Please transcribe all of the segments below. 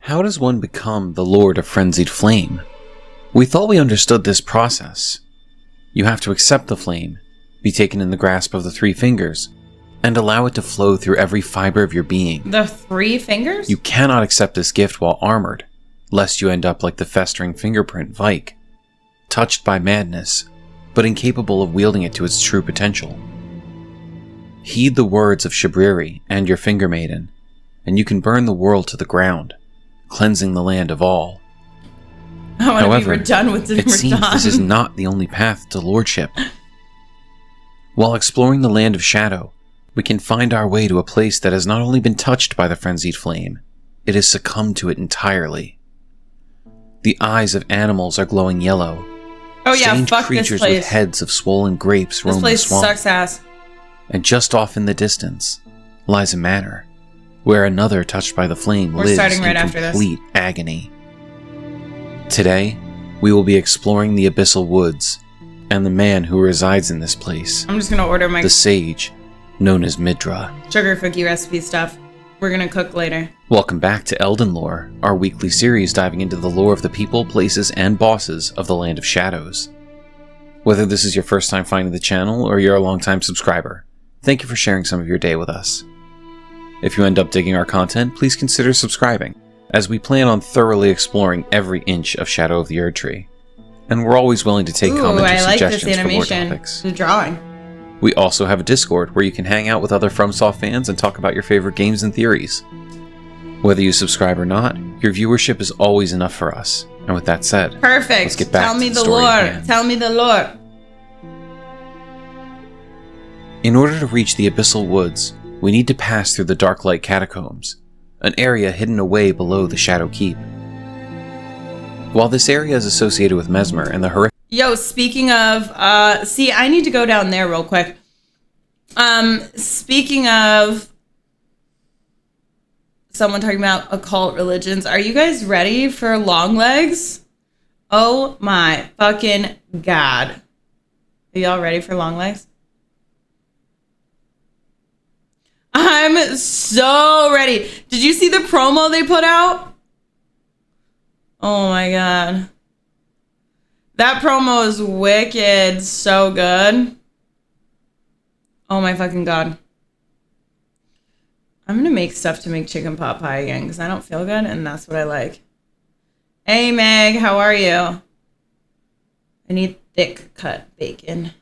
How does one become the Lord of Frenzied Flame? We thought we understood this process. You have to accept the flame, be taken in the grasp of the 3 fingers, and allow it to flow through every fiber of your being. The 3 fingers? You cannot accept this gift while armored, lest you end up like the festering fingerprint Vike, touched by madness, but incapable of wielding it to its true potential. Heed the words of Jounery and your finger maiden, and you can burn the world to the ground, cleansing the land of all. However, it seems this is not the only path to lordship. While exploring the land of shadow, we can find our way to a place that has not only been touched by the frenzied flame, it has succumbed to it entirely. The eyes of animals are glowing yellow. Oh yeah, Strange fuck creatures this place. with heads of swollen grapes roam the This place swamp. sucks ass. And just off in the distance lies a manor, where another touched by the flame We're lives starting right in after this. complete agony. Today, we will be exploring the Abyssal Woods, and the man who resides in this place, I'm just gonna order my the sage, known as Midra. sugar cookie recipe stuff. We're gonna cook later. Welcome back to Elden Lore, our weekly series diving into the lore of the people, places, and bosses of the Land of Shadows. Whether this is your first time finding the channel, or you're a longtime subscriber, thank you for sharing some of your day with us. If you end up digging our content, please consider subscribing, as we plan on thoroughly exploring every inch of Shadow of the Erdtree. And we're always willing to take comments or I like this suggestions for more animation. topics. The drawing. We also have a Discord where you can hang out with other FromSoft fans and talk about your favorite games and theories. Whether you subscribe or not, your viewership is always enough for us. And with that said, Perfect. let's get back Tell to me the the story at lore. hand. Tell me the lore. In order to reach the Abyssal Woods, we need to pass through the Darklight Catacombs, an area hidden away below the Shadow Keep. While this area is associated with Mesmer and the horrific... Yo, speaking of, see, I need to go down there real quick. Speaking of someone talking about occult religions, are you guys ready for long legs? Oh my fucking god. Are y'all ready for long legs? I'm so ready. Did you see the promo they put out? Oh my god. That promo is wicked. So good. Oh my fucking god. I'm gonna make stuff to make chicken pot pie again because I don't feel good and that's what I like. Hey Meg, how are you? I need thick cut bacon.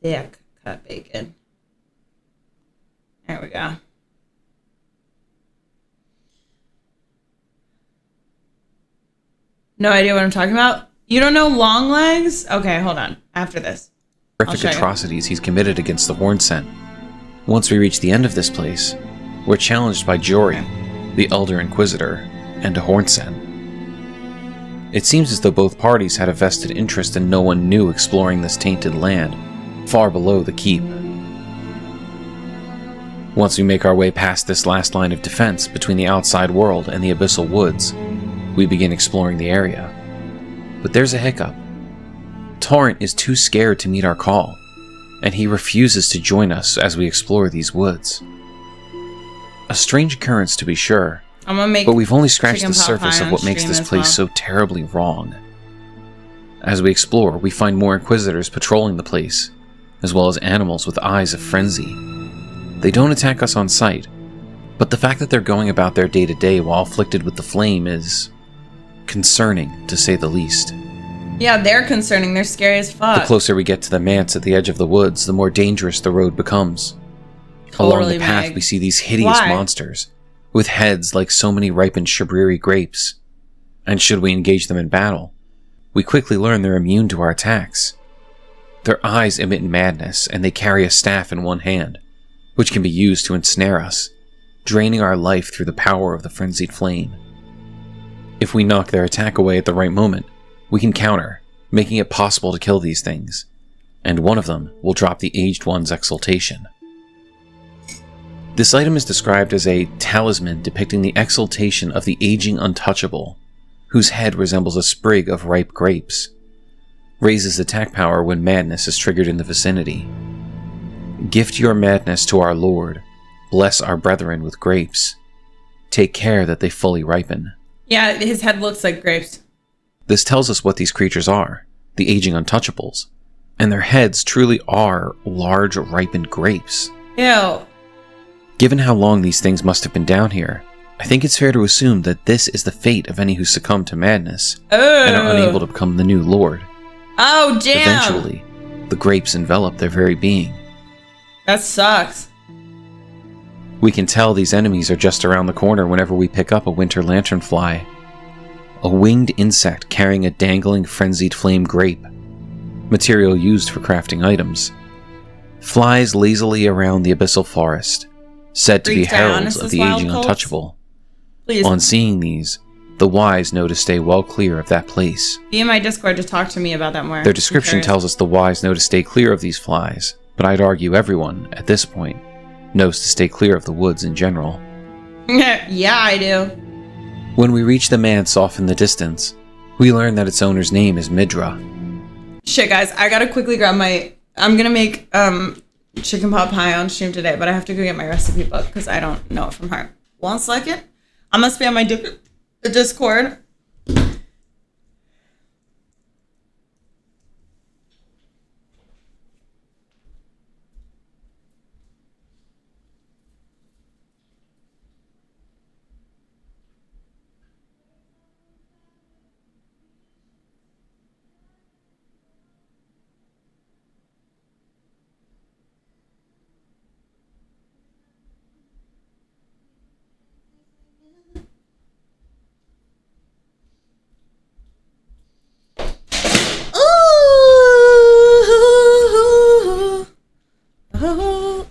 Thick cut bacon. There we go. No idea what I'm talking about? You don't know long legs? Okay, hold on. After this. horrific atrocities he's committed against the Hornsent. Once we reach the end of this place, we're challenged by Jounery, the Elder Inquisitor, and a Hornsent. It seems as though both parties had a vested interest in no one new exploring this tainted land, far below the keep. Once we make our way past this last line of defense between the outside world and the Abyssal Woods, we begin exploring the area. But there's a hiccup. Torrent is too scared to meet our call, and he refuses to join us as we explore these woods. A strange occurrence to be sure, but we've only scratched the surface of what makes this place so terribly wrong. As we explore, we find more Inquisitors patrolling the place, as well as animals with eyes of frenzy. They don't attack us on sight, but the fact that they're going about their day-to-day while afflicted with the flame is concerning, to say the least. Yeah, they're concerning. They're scary as fuck. The closer we get to the manse at the edge of the woods, the more dangerous the road becomes. Along the path, we see these hideous monsters, with heads like so many ripened Jounery grapes. And should we engage them in battle, we quickly learn they're immune to our attacks. Their eyes emit madness, and they carry a staff in one hand, which can be used to ensnare us, draining our life through the power of the frenzied flame. If we knock their attack away at the right moment, we can counter, making it possible to kill these things, and one of them will drop the Aged One's exaltation. This item is described as a talisman depicting the exaltation of the aging untouchable, whose head resembles a sprig of ripe grapes. Raises attack power when madness is triggered in the vicinity. Gift your madness to our Lord, bless our brethren with grapes. take care that they fully ripen. Yeah, his head looks like grapes. This tells us what these creatures are, the aging untouchables. And their heads truly are large, ripened grapes. Ew. Given how long these things must have been down here, I think it's fair to assume that this is the fate of any who succumb to madness and are unable to become the new lord. Oh, damn! Eventually, the grapes envelop their very being. That sucks. We can tell these enemies are just around the corner whenever we pick up a winter lanternfly, a winged insect carrying a dangling frenzied flame grape, material used for crafting items, flies lazily around the abyssal forest, said to be heralds of the aging untouchable. Please. On seeing these, the wise know to stay well clear of that place. Be in my Discord to talk to me about that more. Their description tells us the wise know to stay clear of these flies, but I'd argue everyone, at this point, knows to stay clear of the woods in general. Yeah, I do. When we reach the manse off in the distance, we learn that its owner's name is Midra. Shit, guys, I gotta quickly grab my... I'm gonna make chicken pot pie on stream today, but I have to go get my recipe book because I don't know it from heart. 1 second. I must be on my Discord.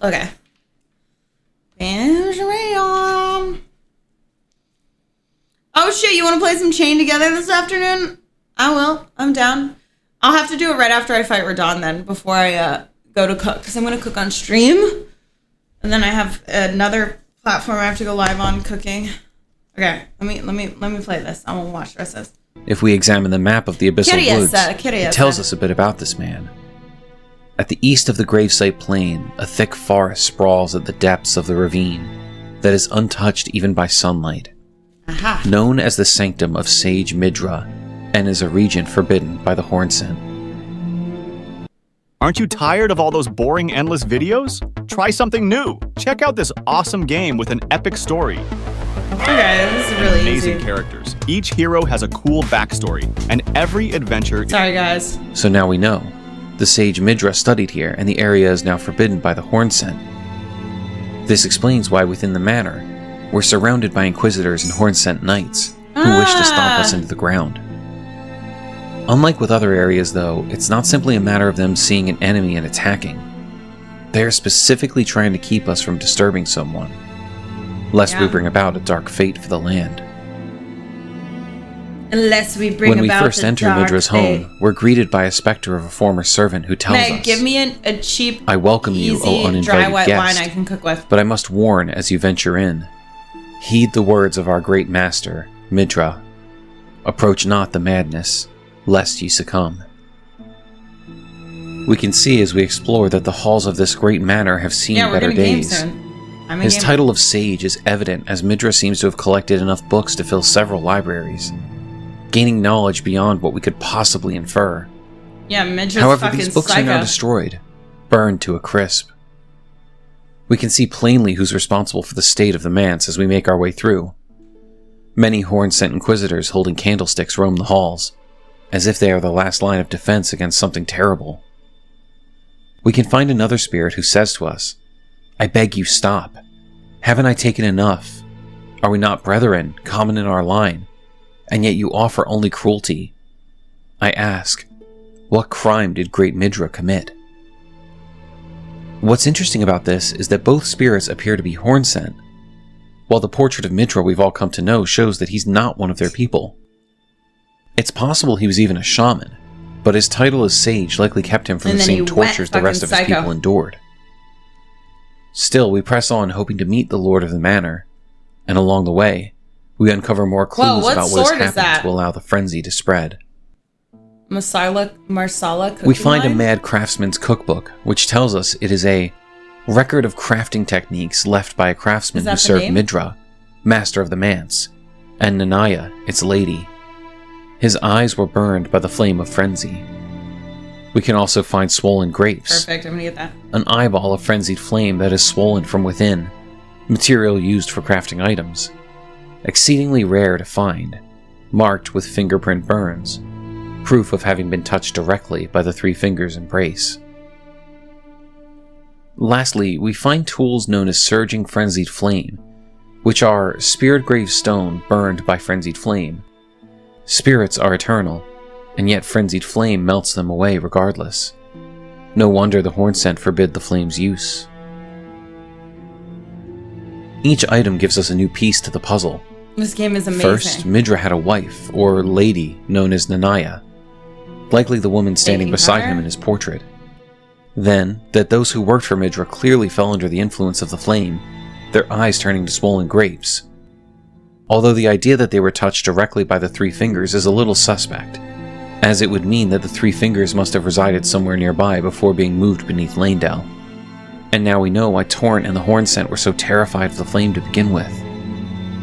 Okay. Oh shit, you want to play some Chain together this afternoon? I will. I'm down. I'll have to do it right after I fight Radon then, before I go to cook, because I'm going to cook on stream. And then I have another platform I have to go live on cooking. Okay, let me play this. I won't watch the rest of this. If we examine the map of the Abyssal Woods, it tells us a bit about this man. At the east of the gravesite plain, a thick forest sprawls at the depths of the ravine that is untouched even by sunlight. Aha. Known as the Sanctum of Sage Midra, and is a region forbidden by the Hornsent. Aren't you tired of all those boring, endless videos? Try something new. Check out this awesome game with an epic story. Okay, this is really amazing easy. Characters. Each hero has a cool backstory, and every adventure... Sorry, guys. So now we know. The sage Midra studied here, and the area is now forbidden by the Hornsent. This explains why within the manor, we're surrounded by Inquisitors and Hornsent Knights, who wish to stomp us into the ground. Unlike with other areas, though, it's not simply a matter of them seeing an enemy and attacking. They are specifically trying to keep us from disturbing someone, lest we bring about a dark fate for the land. Unless we bring when we about first enter Midra's home, we're greeted by a specter of a former servant who tells us, give me a cheap, I welcome you, O uninvited dry white guest, wine I can cook with. But I must warn as you venture in. Heed the words of our great master, Midra. Approach not the madness, lest ye succumb. We can see as we explore that the halls of this great manor have seen better days. His title of sage is evident as Midra seems to have collected enough books to fill several libraries, gaining knowledge beyond what we could possibly infer. Yeah, Midra's However, fucking these books psycho. are now destroyed, burned to a crisp. We can see plainly who's responsible for the state of the manse as we make our way through. Many Horn-sent Inquisitors holding candlesticks roam the halls, as if they are the last line of defense against something terrible. We can find another spirit who says to us, I beg you stop. Haven't I taken enough? Are we not brethren, common in our line? And yet you offer only cruelty. I ask, what crime did great Midra commit? What's interesting about this is that both spirits appear to be Horn-sent, while the portrait of Midra we've all come to know shows that he's not one of their people. It's possible he was even a shaman, but his title as sage likely kept him from the same tortures the rest of his people endured. Still, we press on hoping to meet the lord of the manor, and along the way, we uncover more clues about what has happened to allow the frenzy to spread. Marsala cooking we find line? a mad craftsman's cookbook, which tells us it is a record of crafting techniques left by a craftsman who served Midra, master of the manse, and Nanaya, its lady. His eyes were burned by the flame of frenzy. We can also find swollen grapes. Perfect, I'm gonna get that. An eyeball of frenzied flame that is swollen from within, material used for crafting items. Exceedingly rare to find, marked with fingerprint burns, proof of having been touched directly by the three fingers' embrace. Lastly, we find tools known as surging frenzied flame, which are spirit grave stone burned by frenzied flame. Spirits are eternal, and yet frenzied flame melts them away regardless. No wonder the horn scent forbid the flame's use. Each item gives us a new piece to the puzzle. This game is amazing. First, Midra had a wife, or lady, known as Nanaya, likely the woman standing beside him in his portrait. Then, that those who worked for Midra clearly fell under the influence of the flame, their eyes turning to swollen grapes. Although the idea that they were touched directly by the three fingers is a little suspect, as it would mean that the three fingers must have resided somewhere nearby before being moved beneath Lanedale. And now we know why Torrent and the Horn Scent were so terrified of the flame to begin with.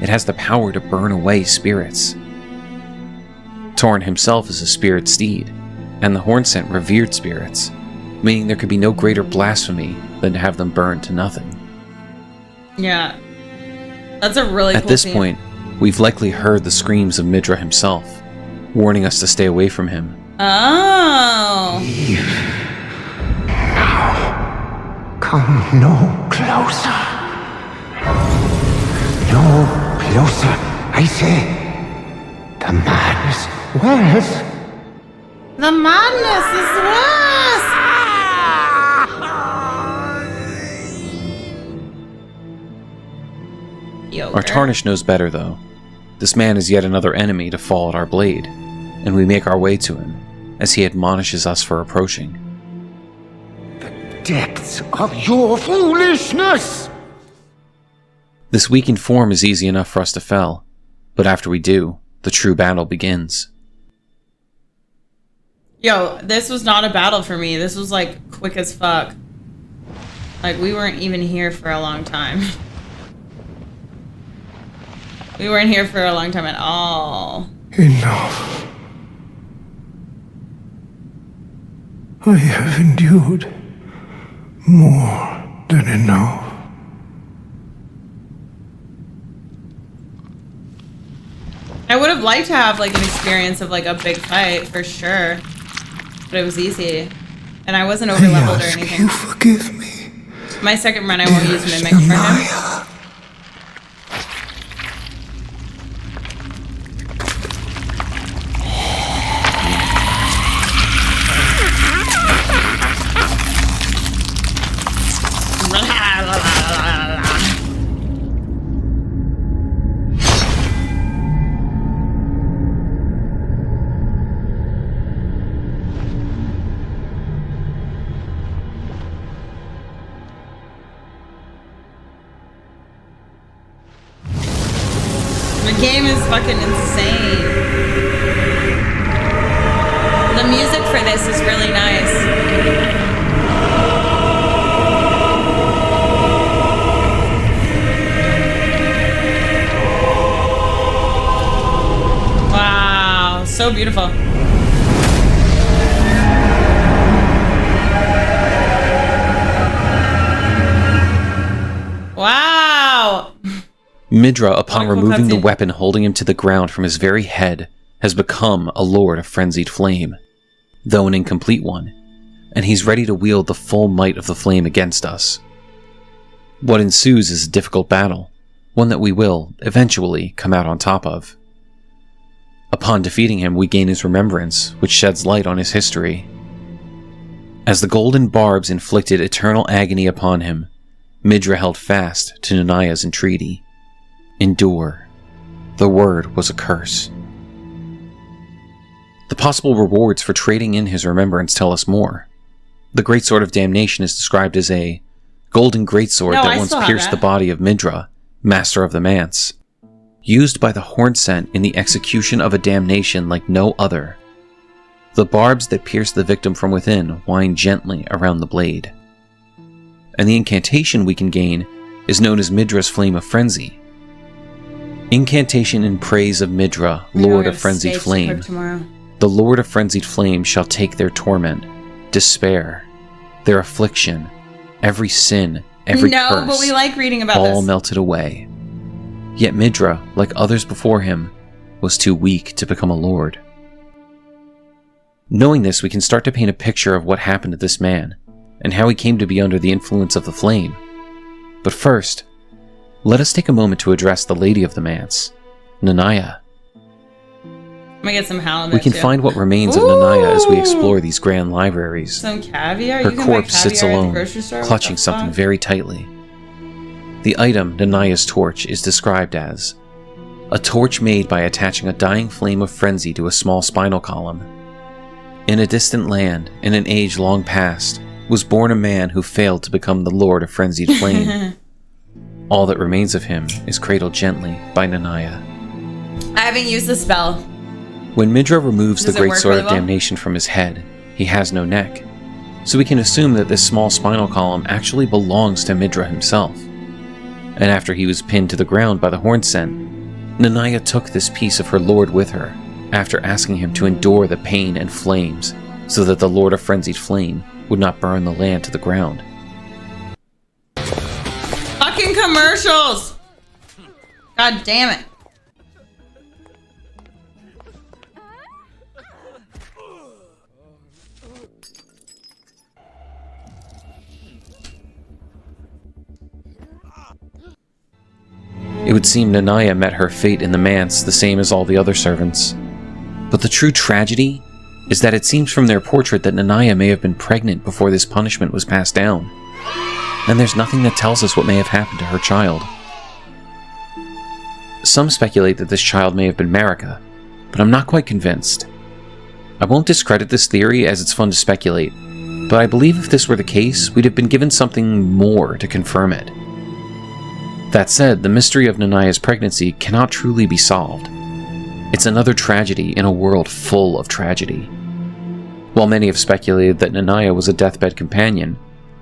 It has the power to burn away spirits. Torrent himself is a spirit steed, and the Horn Scent revered spirits, meaning there could be no greater blasphemy than to have them burned to nothing. Yeah. That's a really cool At this scene. point, we've likely heard the screams of Midra himself, warning us to stay away from him. Oh. Now, come no closer. No closer, I say. The madness was. The madness is worse. Our Tarnish knows better, though. This man is yet another enemy to fall at our blade, and we make our way to him, as he admonishes us for approaching. The depths of your foolishness! This weakened form is easy enough for us to fell, but after we do, the true battle begins. Yo, this was not a battle for me. This was like quick as fuck. Like we weren't even here for a long time. We weren't here for a long time at all. Enough. I have endured more than enough. I would have liked to have like an experience of like a big fight for sure, but it was easy, and I wasn't over leveled or anything. You forgive me. My second run, I won't use mimic for him. The game is fucking insane. The music for this is really nice. Wow, so beautiful. Wow. Midra, upon What a cool removing the cutscene. weapon holding him to the ground from his very head, has become a lord of frenzied flame, though an incomplete one, and he's ready to wield the full might of the flame against us. What ensues is a difficult battle, one that we will, eventually, come out on top of. Upon defeating him, we gain his remembrance, which sheds light on his history. As the golden barbs inflicted eternal agony upon him, Midra held fast to Nanaya's entreaty. Endure. The word was a curse. The possible rewards for trading in his remembrance tell us more. The Greatsword of Damnation is described as a golden greatsword that once pierced the body of Midra, master of the manse, used by the Hornscent in the execution of a damnation like no other. The barbs that pierce the victim from within wind gently around the blade. And the incantation we can gain is known as Midra's Flame of Frenzy. Incantation in praise of Midra, Lord of Frenzied Flame. The Lord of Frenzied Flame shall take their torment, despair, their affliction, every sin, every curse, but we like reading about all this. Melted away. Yet Midra, like others before him, was too weak to become a lord. Knowing this, we can start to paint a picture of what happened to this man, and how he came to be under the influence of the flame. But first, let us take a moment to address the Lady of the Manse, Nanaya. I'm gonna get some halibut. We can find what remains of Nanaya as we explore these grand libraries. Some caviar? Her corpse sits alone, clutching something very tightly. The item, Nanaya's torch, is described as a torch made by attaching a dying flame of frenzy to a small spinal column. In a distant land, in an age long past, was born a man who failed to become the Lord of Frenzied Flame. All that remains of him is cradled gently by Nanaya. I haven't used the spell. When Midra removes the great sword really of well? damnation from his head, he has no neck, so we can assume that this small spinal column actually belongs to Midra himself. And after he was pinned to the ground by the horn scent, Nanaya took this piece of her lord with her, after asking him to endure the pain and flames, so that the Lord of Frenzied Flame would not burn the land to the ground. Fucking commercials! God damn it. It would seem Nanaya met her fate in the manse the same as all the other servants. But the true tragedy is that it seems from their portrait that Nanaya may have been pregnant before this punishment was passed down. And there's nothing that tells us what may have happened to her child. Some speculate that this child may have been Marika, but I'm not quite convinced. I won't discredit this theory as it's fun to speculate, but I believe if this were the case, we'd have been given something more to confirm it. That said, the mystery of Nanaya's pregnancy cannot truly be solved. It's another tragedy in a world full of tragedy. While many have speculated that Nanaya was a deathbed companion,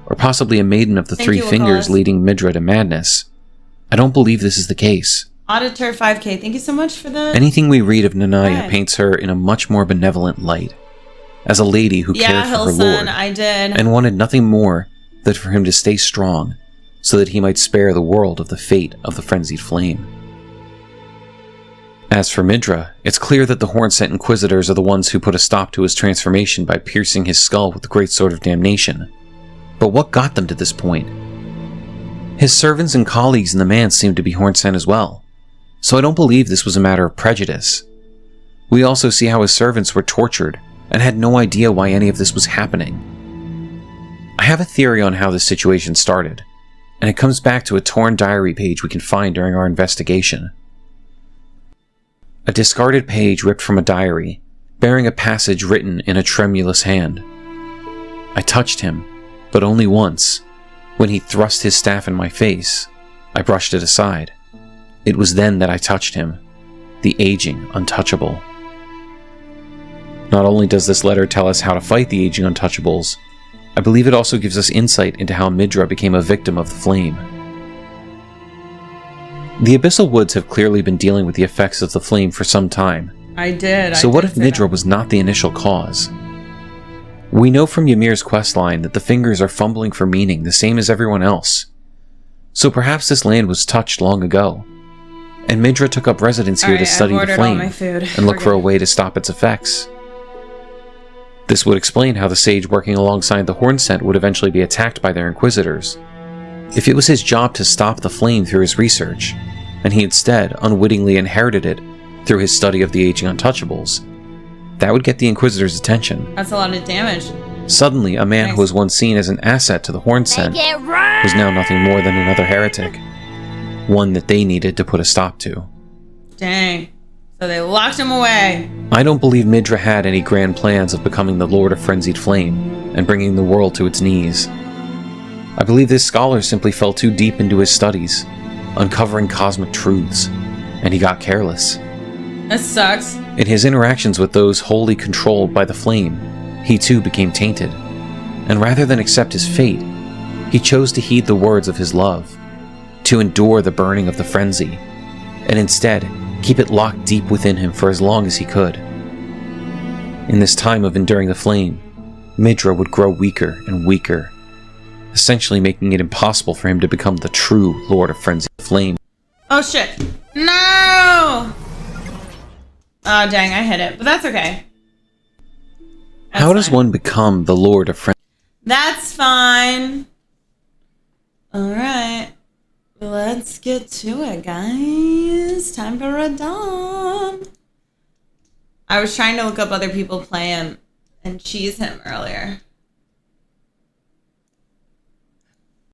or possibly a maiden of the three fingers leading Midra to madness, I don't believe this is the case. Auditor 5K, thank you so much for the... Anything we read of Nanaya paints her in a much more benevolent light, as a lady who cared for her lord, I did. and wanted nothing more than for him to stay strong, so that he might spare the world of the fate of the frenzied flame. As for Midra, it's clear that the horn-sent inquisitors are the ones who put a stop to his transformation by piercing his skull with the great sword of damnation. But what got them to this point? His servants and colleagues in the manse seemed to be horn-sent as well, so I don't believe this was a matter of prejudice. We also see how his servants were tortured and had no idea why any of this was happening. I have a theory on how this situation started, and it comes back to a torn diary page we can find during our investigation. A discarded page ripped from a diary, bearing a passage written in a tremulous hand. I touched him, but only once. When he thrust his staff in my face, I brushed it aside. It was then that I touched him, the aging untouchable. Not only does this letter tell us how to fight the aging untouchables, I believe it also gives us insight into how Midra became a victim of the flame. The Abyssal Woods have clearly been dealing with the effects of the flame for some time. So what if Midra was not the initial cause? We know from Ymir's questline that the fingers are fumbling for meaning the same as everyone else. So perhaps this land was touched long ago, and Midra took up residence here to study the flame and look for a way to stop its effects. This would explain how the sage working alongside the Hornsent would eventually be attacked by their inquisitors. If it was his job to stop the flame through his research, and he instead unwittingly inherited it through his study of the aging untouchables, that would get the inquisitors' attention. That's a lot of damage. Suddenly, a man who was once seen as an asset to the Hornsent was now nothing more than another heretic, one that they needed to put a stop to. Dang. So they locked him away. I don't believe Midra had any grand plans of becoming the Lord of Frenzied Flame and bringing the world to its knees. I believe this scholar simply fell too deep into his studies, uncovering cosmic truths, and he got careless. That sucks. In his interactions with those wholly controlled by the flame, he too became tainted, and rather than accept his fate, he chose to heed the words of his love, to endure the burning of the frenzy, and instead keep it locked deep within him for as long as he could. In this time of enduring the flame, Midra would grow weaker and weaker, essentially making it impossible for him to become the true Lord of Frenzy Flame. Oh shit. No! Oh dang, I hit it, but that's okay. How does one become the Lord of Frenzy? That's fine. Alright. Let's get to it, guys. Time for a dom. I was trying to look up other people playing and cheese him earlier.